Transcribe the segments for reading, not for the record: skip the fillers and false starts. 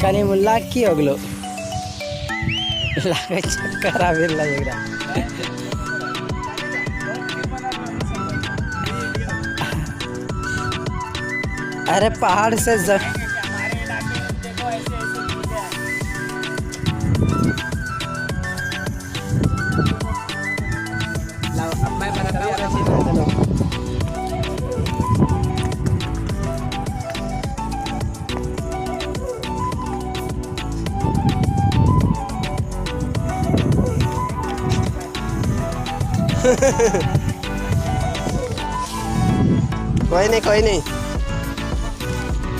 कलीमुल्ला की होगलो लागे चक्कर आवे लग रहा। अरे पहाड़ से कोई नहीं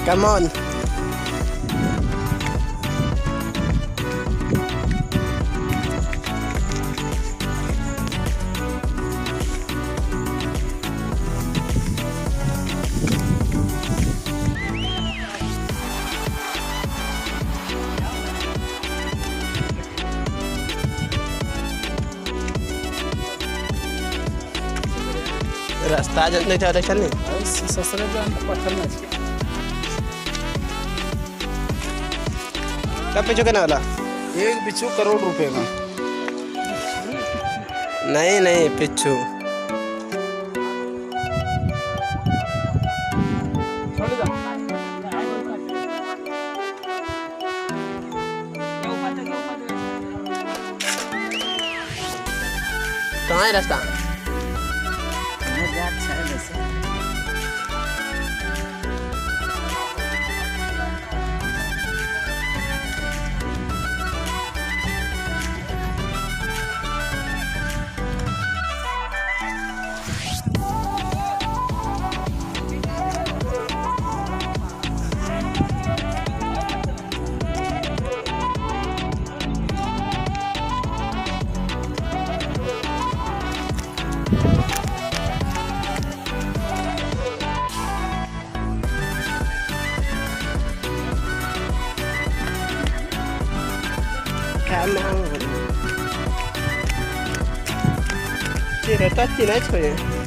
कम ऑन। रास्ता जल्दी चाहे चलने ससुरे पत्थर कब पे चुके ना वाला एक बिच्छू करोड़ रुपए का। नहीं पिच्छू कहाँ है रास्ता? Come on. Chị đã tắt chị nói thôi.